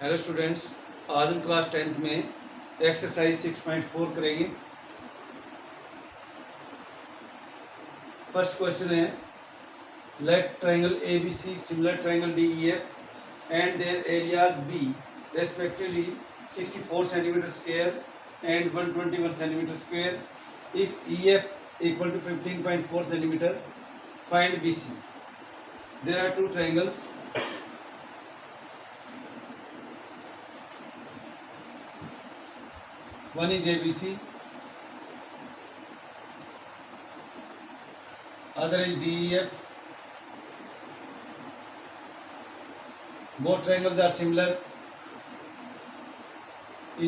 Hello students, आज हम class 10th में एक्सरसाइज 6.4 करेंगे। फर्स्ट क्वेश्चन है, let triangle A B C similar triangle D E F and their areas be respectively 64 centimetre square and 121 centimetre square. If E F equal to 15.4 centimetre, find B C. There are two triangles. One is ABC, other is DEF. Both triangles are similar.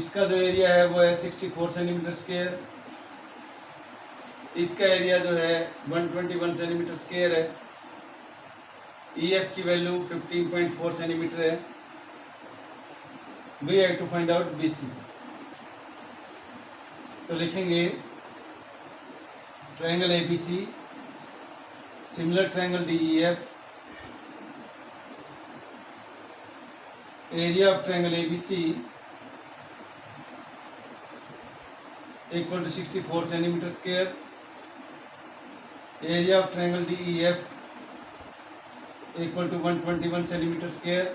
इसका जो area है वो है 64 centimetre square, इसका area जो है 121 centimetre square है। EF की वैल्यू 15.4 सेंटीमीटर है। We have to find out BC। तो लिखेंगे triangle ABC similar triangle DEF, area of triangle ABC equal to 64 centimetre square, area of triangle DEF equal to 121 centimetre square.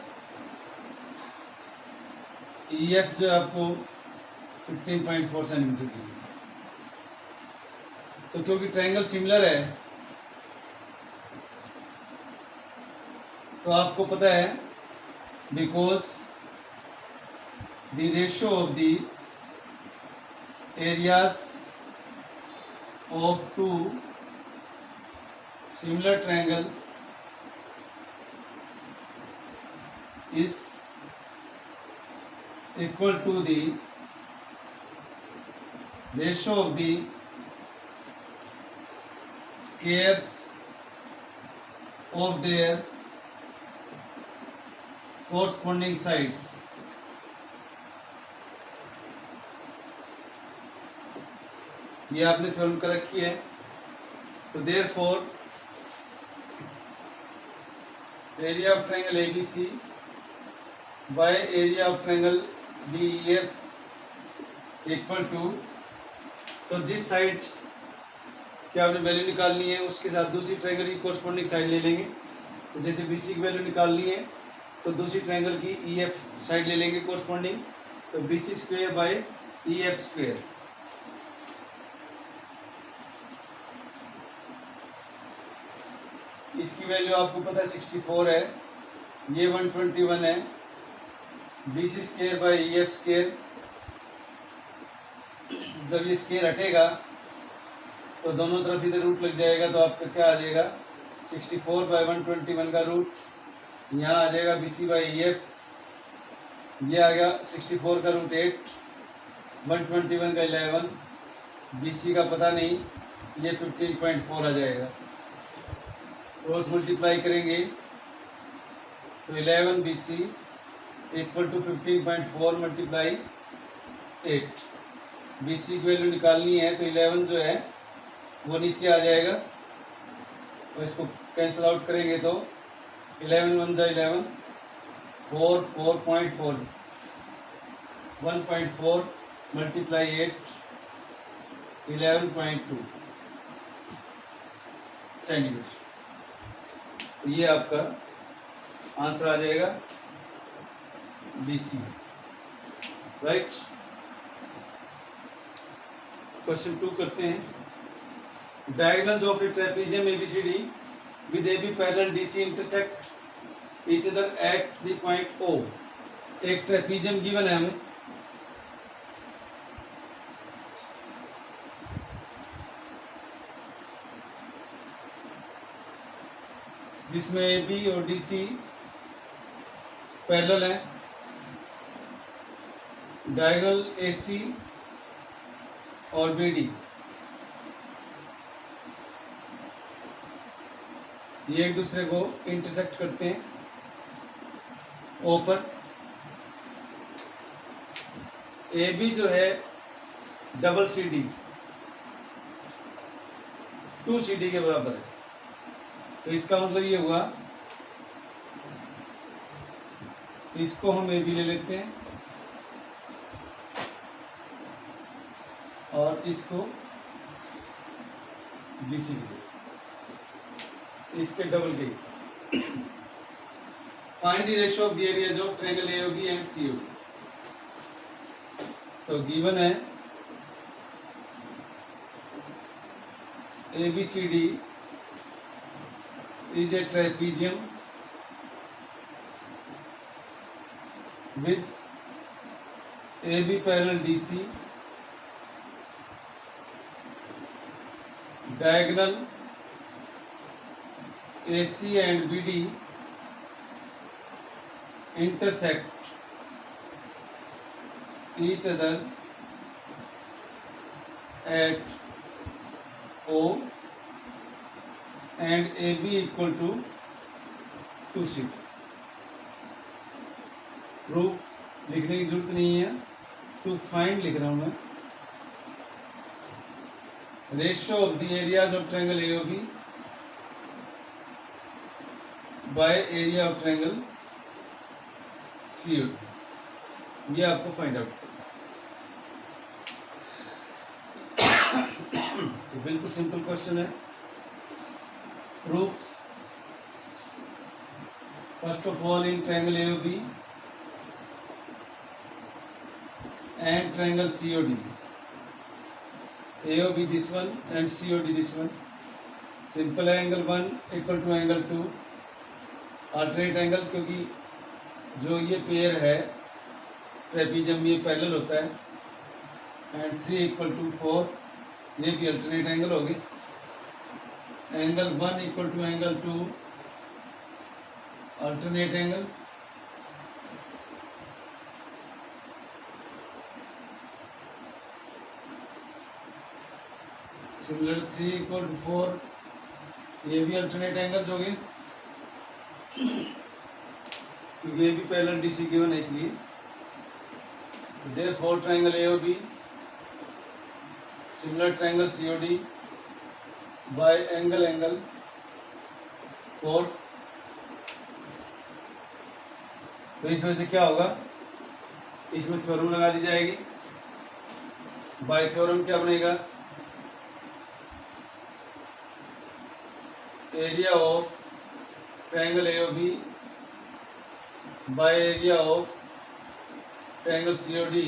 EF जो आपको 15.4 centimetre की। तो क्योंकि triangle similar है तो आपको पता है because the ratio of the areas of two similar triangle is equal to the ratio of the squares of their corresponding sides। ये आपने फॉर्म कर रखी है। तो therefore area of triangle ABC by area of triangle DEF equal to, तो जिस side की आपने वैल्यू निकालनी है उसके साथ दूसरी ट्रायंगल की कोरस्पोंडिंग साइड ले लेंगे। तो जैसे BC की वैल्यू निकालनी है तो दूसरी ट्रायंगल की EF साइड ले लेंगे कोरस्पोंडिंग। तो BC square by EF square. इसकी वैल्यू आपको पता है 64 है, ये 121 है। BC square by EF square, जब ये स्क्वायर हटेगा तो दोनों तरफ इधर रूट लग जाएगा, तो आपका क्या आ जाएगा 64 बाय 121 का रूट यहाँ आ जाएगा BC बाई EF। ये आ गया 64 का रूट 8, 121 का 11, BC का पता नहीं, ये 15.4 आ जाएगा। क्रॉस मल्टीप्लाई करेंगे तो 11 BC equal to 15.4 multiply 8। BC की वैल्यू निकालनी है तो 11 जो है वो नीचे आ जाएगा, तो इसको कैंसिल आउट करेंगे तो 11 1 जा 11, 4 4.4, 1.4 मल्टीप्लाई 8 11.2 सेंटीमीटर। तो ये आपका आंसर आ जाएगा BC, राइट। क्वेश्चन 2 करते हैं। Diagonals of A trapezium ABCD with AB parallel DC intersect each other at the point O। एक ट्रेपेजियम गिवन है हमें, जिसमें AB और DC पैरेलल है। डायगोनल AC और BD ये एक दूसरे को इंटरसेक्ट करते हैं O पर। AB जो है डबल CD 2CD के बराबर है। तो इसका मतलब ये हुआ इसको हम ए बी ले लेते हैं और इसको बी सी भी, इसके डबल के। Find the ratio of the areas of triangle AOB and COB. तो गिवन है ABCD is a trapezium with AB parallel DC, diagonal AC and BD intersect each other at O and AB equal to 2C। Proof लिखने की जरूरत नहीं है, to find लिख रहा हूं मैं। Ratio of the areas of triangle AOB by area of triangle COB, ये आपको फाइंड आउट करना। तो बिल्कुल सिंपल क्वेश्चन है। Proof, first of all in triangle AOB and triangle COD, AOB this one and COD this one, simple है angle 1 equal to angle 2, alternate angle, क्योंकि जो ये पेयर है ट्रेपीजियम ये पैरेलल होता है, and 3 equal to 4, ये भी alternate angle होगी। angle 1 equal to angle 2, alternate angle, similar 3 equal to 4, ये भी अल्टरनेट एंगल्स हो गए क्योंकि ये भी पैरेलल डीसी गिवन है, इसलिए therefore triangle AOB similar triangle COD bye angle 4। तो इसमें से क्या होगा, इसमें थ्योरम लगा दी जाएगी। बाय थ्योरम क्या बनेगा, area of triangle AOB by area of triangle COD,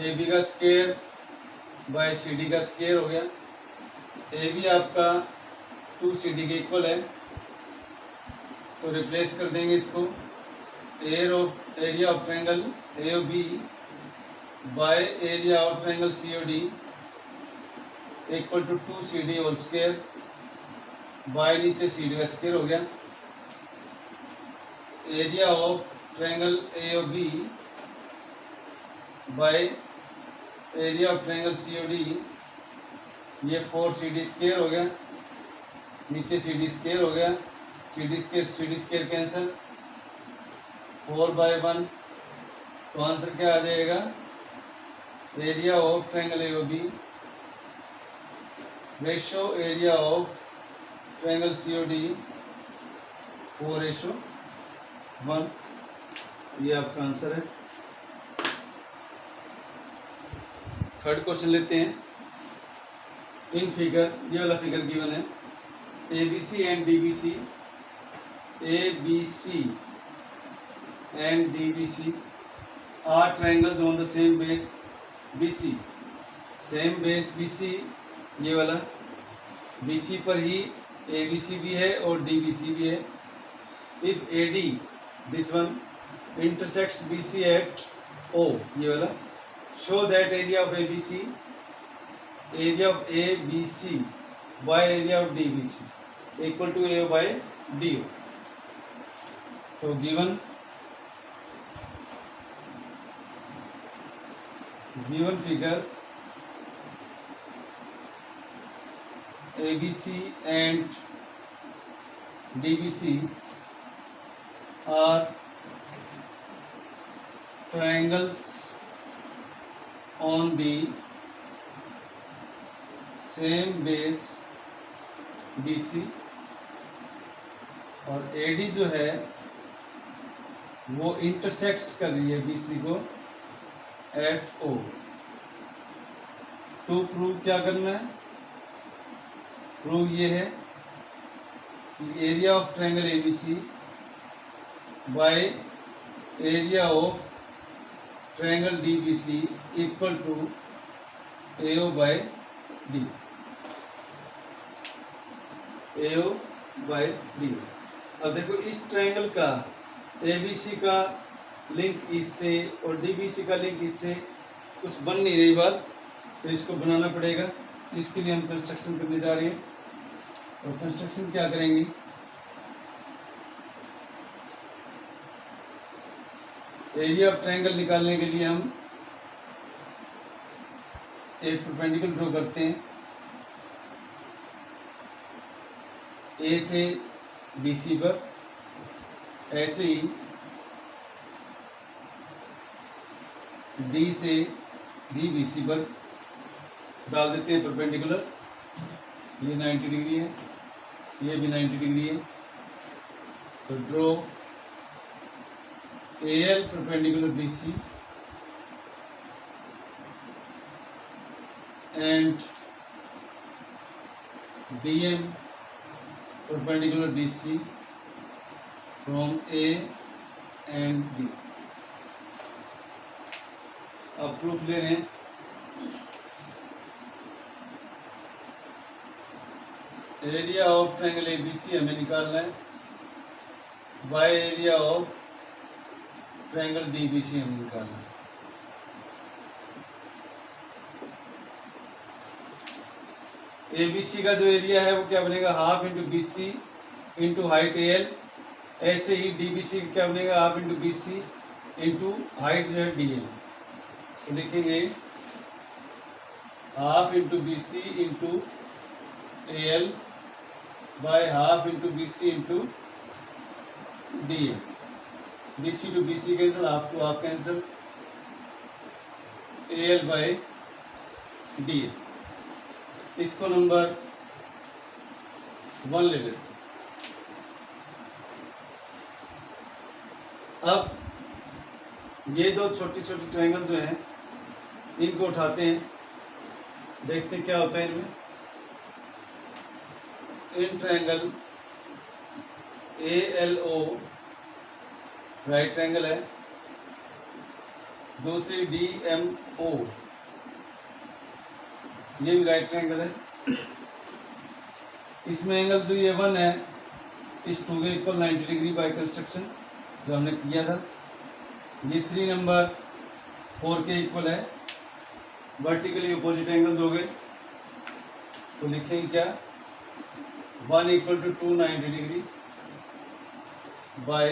AB का स्क्वायर बाय CD का स्क्वायर हो गया। AB आपका 2CD के इक्वल है, तो रिप्लेस कर देंगे इसको। Area of triangle AOB by area of triangle COD equal to 2CD whole square by नीचे CD का स्क्वायर हो गया। Area of triangle AOB by area of triangle COD, ये 4CD स्क्वायर हो गया, नीचे CD स्क्वायर हो गया, CD स्क्वायर कैंसिल, 4/1। तो आंसर क्या आ जाएगा, area of triangle AOB ratio area of triangle COD 4:1, ये आपका आंसर है। थर्ड क्वेश्चन लेते हैं। इन फिगर, ये वाला फिगर गिवन है, ABC and DBC, ABC and DBC are triangles on the same base BC, same base BC, ये वाला BC पर ही ABC भी है और DBC भी है। If AD this one intersects BC at O, ये वाला, show that area of ABC by area of DBC equal to AO by DO। तो given figure ABC and DBC are triangles on the same base BC और AD जो है वो intersects कर रही है BC को एट O। टू प्रूव क्या करना है, प्रूव ये है कि area of triangle ABC by area of triangle DBC equal to AO by D। AO by D। अब देखो इस ट्रायंगल का ABC का लिंक इससे और DBC का लिंक इससे कुछ बन नहीं रही बात, तो इसको बनाना पड़ेगा। इसके लिए हम कंस्ट्रक्शन करने जा रहे हैं। और कंस्ट्रक्शन क्या करेंगे, एरिया ऑफ ट्रायंगल निकालने के लिए हम एक परपेंडिकुलर ड्रॉ करते हैं A से BC पर, ऐसे ही D से DBC पर डाल देते हैं परपेंडिकुलर। ये 90 डिग्री है, ये भी 90 डिग्री है। तो draw AL perpendicular BC and DM perpendicular BC from A and B। अब प्रूफ ले रहे हैं। एरिया ऑफ ट्रायंगल ABC हमें निकालना है bye area of triangle DBC हमें निकालना है। ABC का जो एरिया है वो क्या बनेगा, half into BC into height AL। ऐसे ही DBC का क्या बनेगा, half into BC into height जो है DL। तो लिखेंगे half into BC into AL by half into BC into DL। BC to BC cancel, हाफ टू हाफ कैंसिल, AL बाय DL। इसको नंबर 1 ले लेते। अब ये दो छोटी छोटी ट्रायंगल जो हैं इनको उठाते हैं, देखते हैं क्या होता है इनमें। In triangle ALO right triangle है, दूसरी DMO ये भी राइट ट्रायंगल है। इसमें एंगल जो ये 1 है इस 2 के इक्वल 90 डिग्री बाय कंस्ट्रक्शन जो हमने किया था। ये 3 नंबर 4 के इक्वल है, वर्टिकली अपोजिट एंगल्स हो गए। तो लिखेंगे क्या, 1 equal to 2 90 degree by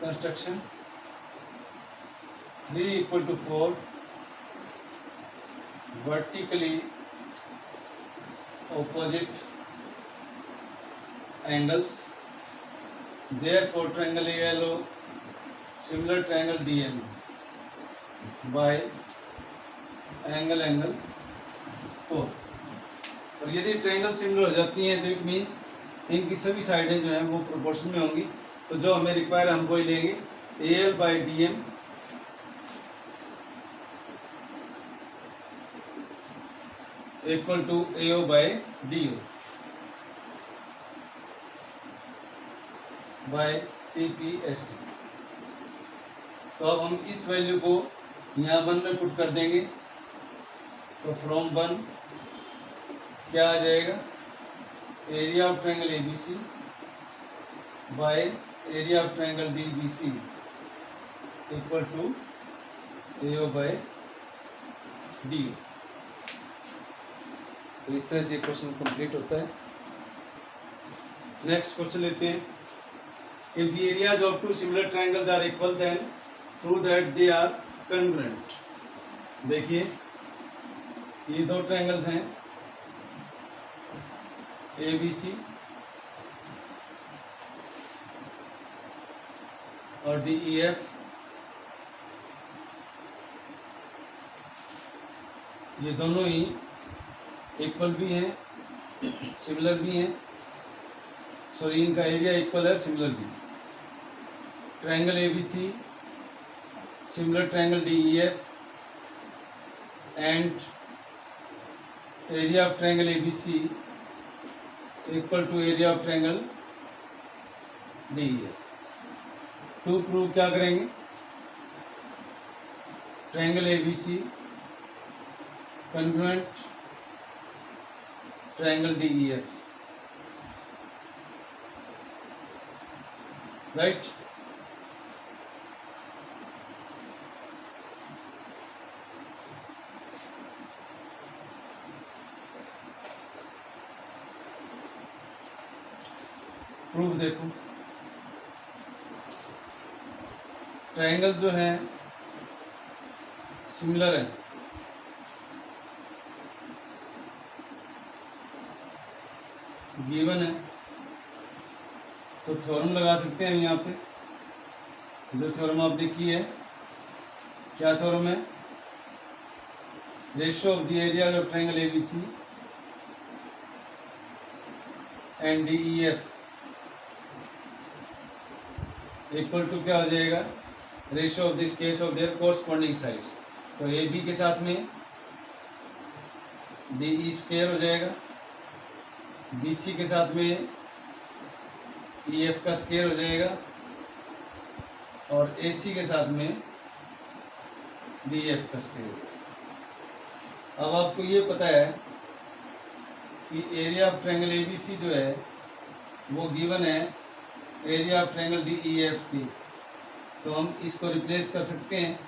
construction, 3 equal to 4 vertically opposite angles, therefore triangle ALO similar triangle DM by angle 4। और यदि ट्रायंगल सिमिलर हो जाती हैं तो इट मीन्स इनकी सभी साइडें जो हैं वो प्रोपोर्शन में होंगी। तो जो हमें रिक्वायर हम वही लेंगे, AL by DM equal to AO by DO by CPST। तो अब हम इस वैल्यू को यहाँ 1 में पुट कर देंगे। तो फ्रॉम 1 क्या आ जाएगा, area of triangle ABC by area of triangle DBC equal to AO by DO। तो इस तरह से क्वेश्चन कंप्लीट होता है। नेक्स्ट क्वेश्चन लेते हैं। If the areas of two similar triangles are equal then prove that they are congruent. देखिए ये दो ट्रायंगल्स हैं ABC और DEF। ये दोनों ही इक्वल भी हैं, सिमिलर भी हैं। सॉरी इनका एरिया इक्वल है सिमिलर भी। Triangle ABC similar triangle DEF and area of triangle ABC equal to area of triangle DEF। To prove क्या करेंगे, triangle ABC congruent triangle DEF, right. Proof देखो, ट्रायंगल जो है सिमिलर है, given है, तो थ्योरम लगा सकते हैं यहाँ पे। जो थ्योरम आपने की है, क्या थ्योरम है, ratio of the area of triangle ABC and DEF equal to क्या हो जाएगा, ratio of this case of their corresponding sides. तो AB के साथ में DE स्क्वायर हो जाएगा, BC के साथ में EF का स्क्वायर हो जाएगा और AC के साथ में DF का स्क्वायर हो जाएगा। अब आपको ये पता है कि एरिया ऑफ ट्रायंगल ABC जो है वो गिवन है एरिया ऑफ ट्रायंगल DEF की, तो हम इसको रिप्लेस कर सकते हैं,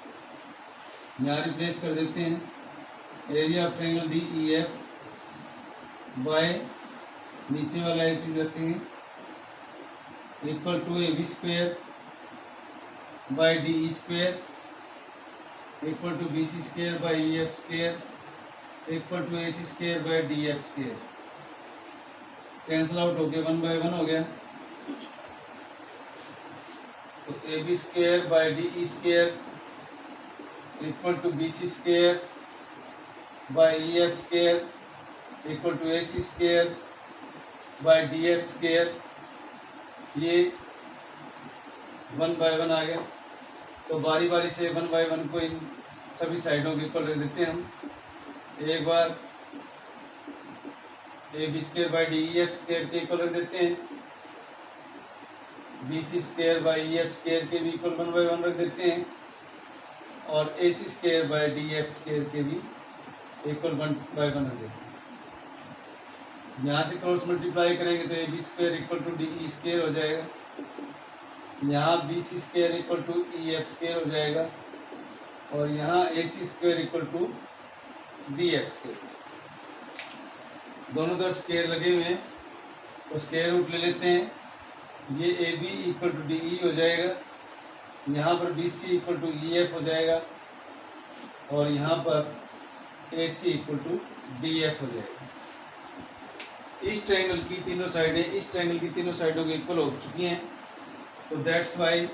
यहाँ रिप्लेस कर देते हैं area of triangle DEF by नीचे वाला एच चीज रखेंगे equal to AB square by DE square equal to BC square by EF square equal to AC square by DF square. Cancel out हो गया, 1 बाय 1 हो गया, तो AB square by DE square equal to BC square by EF square equal to AC square by DF square, ये 1 by 1 आ गया। तो बारी बारी से 1 बाय 1 को इन सभी साइडों के इक्वल रख देते हैं हम। एक बार AB square bye DEF square के इक्वल रख देते हैं, BC square by EF square के भी इक्वल 1 बाय 1 रख देते हैं और AC square by DF square के भी इक्वल 1 बाय 1 रख देते हैं। यहाँ से क्रॉस मल्टीप्लाई करेंगे तो AB square equal to DE square हो जाएगा, यहाँ BC square equal to EF square हो जाएगा और यहाँ AC square equal to DF square. दोनों तरफ स्क्वायर लगे हुए हैं तो स्क्वायर रूट ले लेते हैं, ये AB इक्वल टू DE हो जाएगा, यहाँ पर BC इक्वल टू EF हो जाएगा और यहाँ पर AC इक्वल टू DF हो जाएगा। इस ट्रायंगल की तीनों साइडें इस ट्रायंगल की तीनों साइडों के इक्वल हो चुकी हैं, तो that's why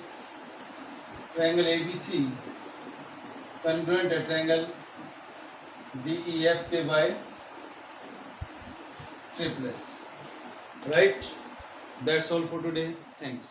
triangle ABC congruent है ट्रायंगल DEF के बाय ट्रिपलेस, right. That's all for today. Thanks.